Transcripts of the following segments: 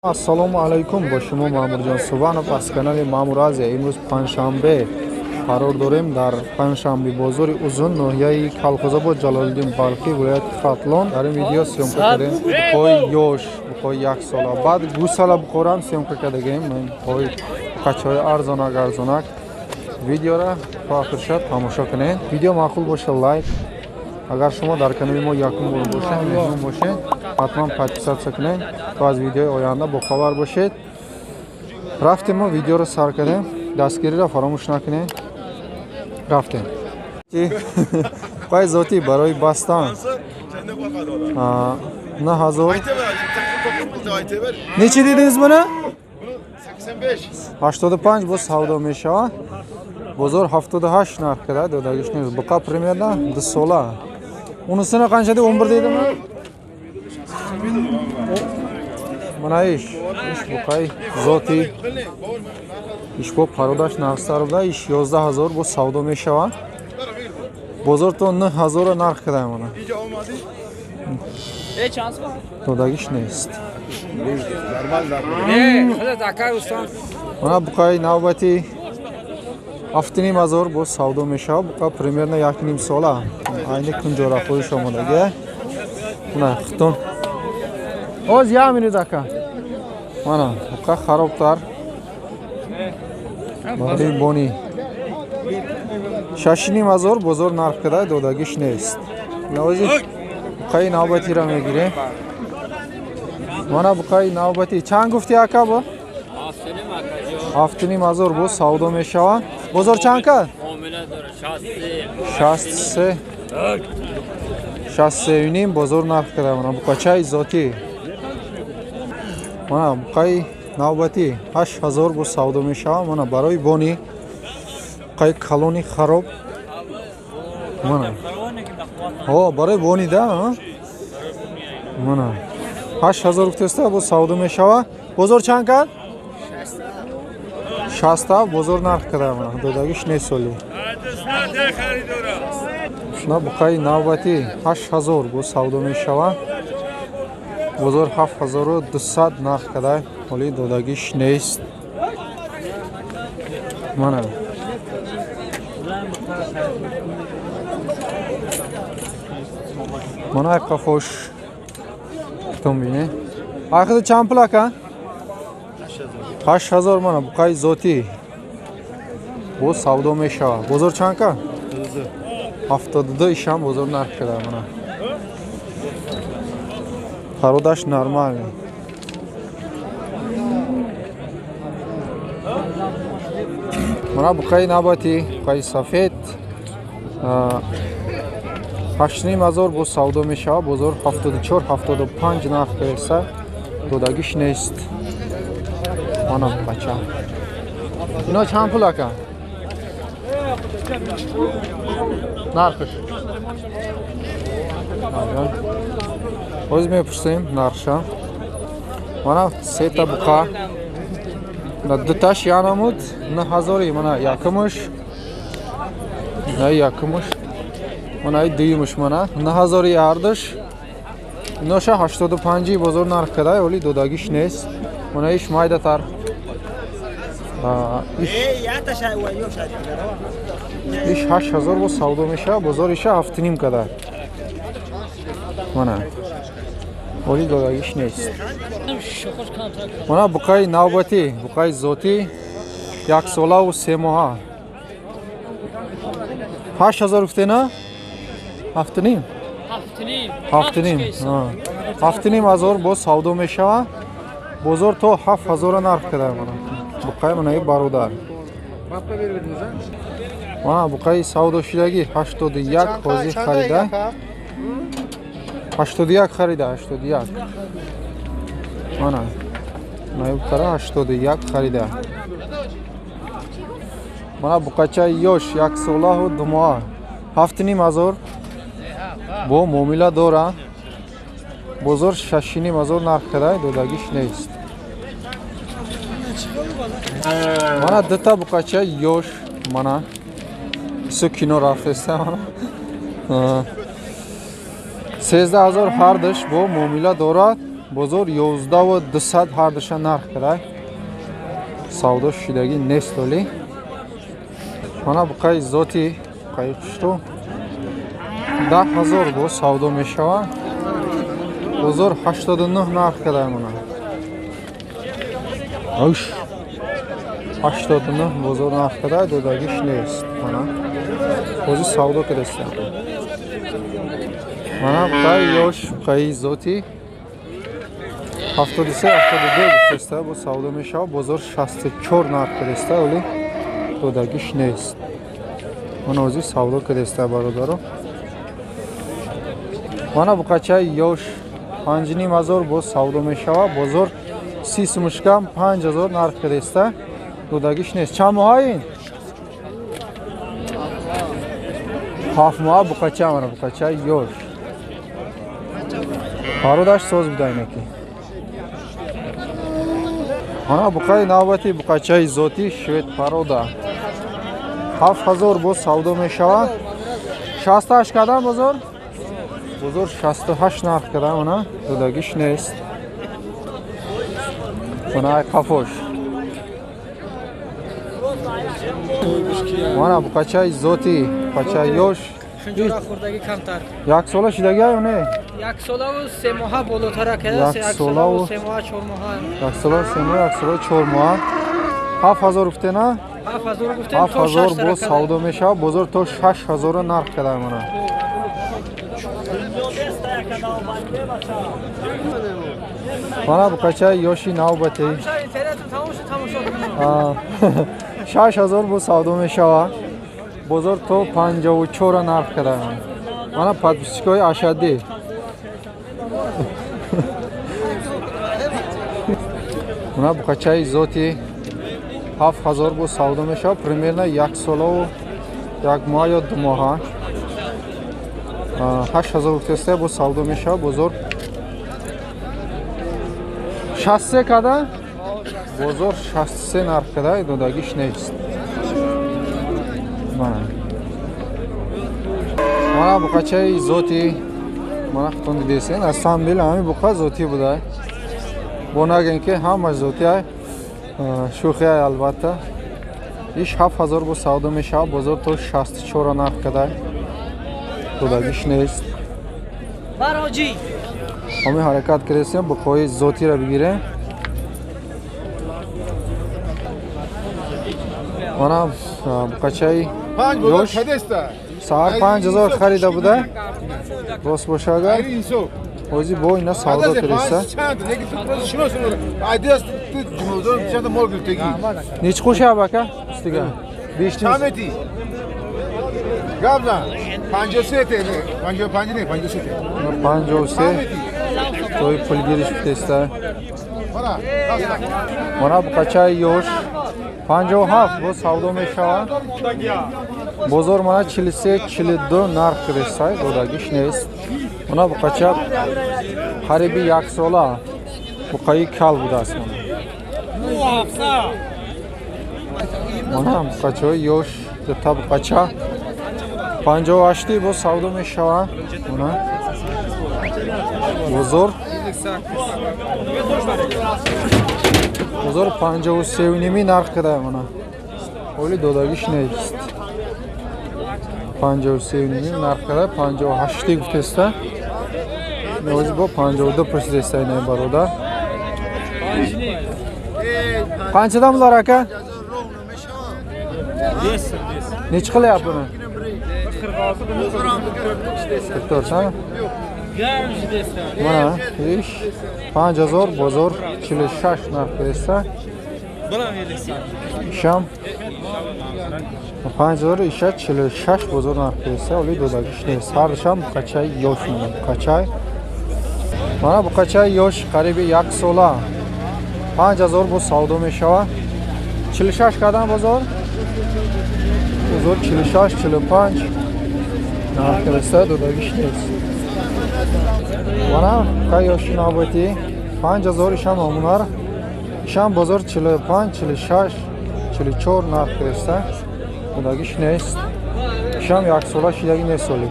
Assalomu alaykum با شما مامورجان سوبانов از کانال ماموراز. امروز پنجشنبه قرار داریم در پنجشنبه بازار ازون ناحیه کلخوزآباد جلال‌الدین بلخی ولایت ختلان در این ویدیو سیمکا کردیم. پای یوش پای یک سال بعد دو سال بخورم سیمکا کردیم. پای قچای ارزانک ویدیو را تا آخرش تماشا کنید. ویدیو معقول باشه لایک. اگر شما در کانال ما یکم باشید ممنون باشید. حتما پادپیسات کنید تا از ویدیو آینده با خبر باشید. رفتیم ما ویدیو رو سر کردیم. دستگیری را فراموش نکنید. رفتیم. پای ذاتی برای بستن 9000 نیچی دیدینز بنا؟ 85 با سودا میشه. بازار 78 نرخ کرده دادگیش نیست. بقا پریمیرنا 2 ساله. Unusuna qancha deb 11 dedim men. Mana ish bu qay zoti. İş bu parodash narxlarida ish 11000 bu savdo meshava. Bozor to 9000 narx qiladi mana. Chans bor. To'dagish nest. Hadi takay ustan. Mana bu qay navbati 7000 bu savdo meshava. Bu qay примерно 1.5 sola. Aynı kunjora qo'yish omadagi. Mana xitton. O'z yamini daka. Mana buqa xarobtar. Bari boni. 6000 bozor narxida dodagish nest. Nozi buqay navbati ra megire. Mana buqay navbati chang gufti aka bu? 7000 bu savdo meshava. Bozor chanka? Şahsi. Şahsi ünüm bozor narx qiladi. Mana bu qachai zoti. Mana bu qay navbati 8000 bu savdo meshava. Mana baroy boni qay kaloni xarob. Mana. Ho, baroy boni da. Mana 8000 gufteста bu savdo meshava. Bozor chanka? 60 bozor narx qiladi. Mana dodagish ne soli. Шуна буқай навбати 8000 бу савдо мешава. Бозор 7200 нарх кадай. Ҳоли додагиш нест. Мана. Мана қафош. Том бине. Ахиди чанд пул ака? 8000 мана буқай зоти. Бу савдо мешава. Бозор чанд ка? 72 isham bozor narx qiladi mana. Parodash нормальный. Mana buqay navbati, buqay safed. 8000 bu savdo meshava, bozor 74-75 narx qilsa, dodagish nest. Mana qacha. Ino chand pul aka? Narxış. O'z mepursim narxa. Mana seta buqa. Na dutash yanamut, na hazori mana yakmış. Na yakmış. Mana diymiş mana. Na hazori yardish. Nosha 85 bozor narx qiladi, o'li dodagish nes. Mana ish maydatar. İş 8000 bu savdo meşa, bozor işe 7.5 kadar. Mana. Oli dodagish nest. Mana buqay navbati, buqay zoti 1 sola u 3 moha. 8000 guftena? 7.5. 7.5 bu savdo meşa. Bozor to 7000 narx qiladi mana. Buqay mana barodar. Mana buqay savdoshidagi 81 hozir xarida. 81 xarida, 81. Mana. Mana buqara 81 xarida. Mana buqacha yosh 1 sola u 2 moh. 7000 bu muomila dora. Bozor 6000 narx qiladi, dodagish nest. Mana dita buqacha yosh mana su kino rafesta mana 13000 har dish bu muomila dora bozor 11,200 har dusha narx qilay. Savdo shidagi nestoli. Mana bu qay zoti qay qishto 10,000 bu savdo meshava. Bozor 89 narx qilay mana. Osh 89 bozor narx qilay dodagi shnest mana. O'zi savdo qilsa. Mana qay yosh qay zoti 73-72 gufteста bu savdo meshava. Bozor 64 narx qilsa o'li dodagi shnest. Mana o'zi savdo qilsa barodaro. Mana bu qachay yosh 5,000 bu savdo meshava. Bozor 5,000 narx qilsa dodagi shnest. Chamohayin Hafma bu qachay mana bu qachay yosh. Barodash so'z budaynaki. Mana bu qay navbati bu qachay zoti shved paroda. 7,000 bu savdo meshava. 68 qadam bozor. Bozor 68 narx qadam ona dodagi shnest. Mana ay qafosh. Mana bu qachay zoti, qachay yosh. Shunjora xurdagi kamtar. Yak sola shidagi uni. Yak sola u 3 moha bolotara keda, Yak sola u 3 moha 4 moha. Yak sola 4 moha. 7,000 guftena. 7,000 guftem. 7,000 bu savdo meshava. Bozor to 6,000 narx qilay mana. Mana bu qachay yoshi navbati. Internetim tamosha. 6,000 bu savdo meshava. Bozor to 54 narx qilay mana. Mana podpiskoy ashadi. Mana bu qachay zoti 7,000 bu savdo meshava. Примерно 1 sola u 1 moh yo 2 moh. 8,000 gufteста bu savdo meshava. Bozor 60 kada. Bozor 60 narx qilay dodagi shnest. Mana bu qachay zoti mana xitondi desen aslan bilami bu qa zoti buday. Bonagenki hamma zoti ay sho'xi ay albatta. Ish 7,000 bu savdo meshava. Bozor to 64 narx qilay dodagi shnest. Baroji. Hami harakat qilsam bu qo'y zoti ra bigire. Mana bu qachay yosh sahar 5,000 xarida buda. Rost boshaga o'zi bu ina savdo qilsa. Nech qo'shab aka ustiga? 5 ta. Chameti. Gabla. 57 ne? 55 ne? 57. 57. To'y pul berish testa. Mana. Mana bu qachay yosh 57 bu savdo meshava. Bozor mana 43-42 narx qilsa dodagi shnest. Mana bu qachab qaribi 1 sola. Bu qayi kal budas mana. Mana bu qachay yosh tab qacha 58 bu savdo meshava. Mana bozor 57 narx qilay mana. O'li dodagi shnest. 57 narx qilay 58 guftesta. O'zi bu 54 procesda ne baroda. Qanchadan bular aka? 10. Nech qilyapti buni? 44 ha? Mana ish 5,000 bozor 46 narx qilsa. Sham 5,000 isha 46 bozor narx qilsa, o'li dodagi shnest. Har sham qachay yosh mana. Qachay. Mana bu qachay yosh qaribi 1 sola. 5,000 bu savdo meshava. 46 qadam bozor. Bozor 46, 45 narx qilsa dodagi shnest. Mana qay yoshi navbati 5,000 isham omunar. Isham bozor 45, 46, 44 narx qilsa dodagi shnest. Isham 1 sola shidagi nesoli.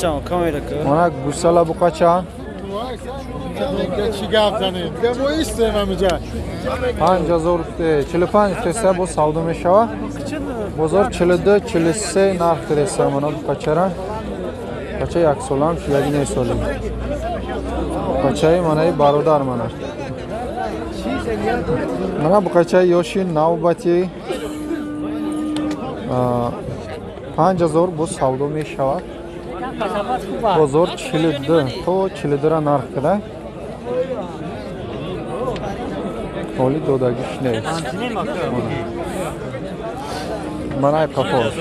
Ciao, kamera. Mana gusala bu qacha چی گپ زنیم دمو ایستیم همینجا 5045 desa bu savdo meshava. Bozor 42 43 narx desa mana bu qachara. Qacha yaksolam shu yagine solim. Qachay mana barodar mana. Mana bu qachay yoshi navbati 5000 bu savdo meshava. Bozor 42 to 42 narx qida. Oli dodagi shne. Mana ay qafoz.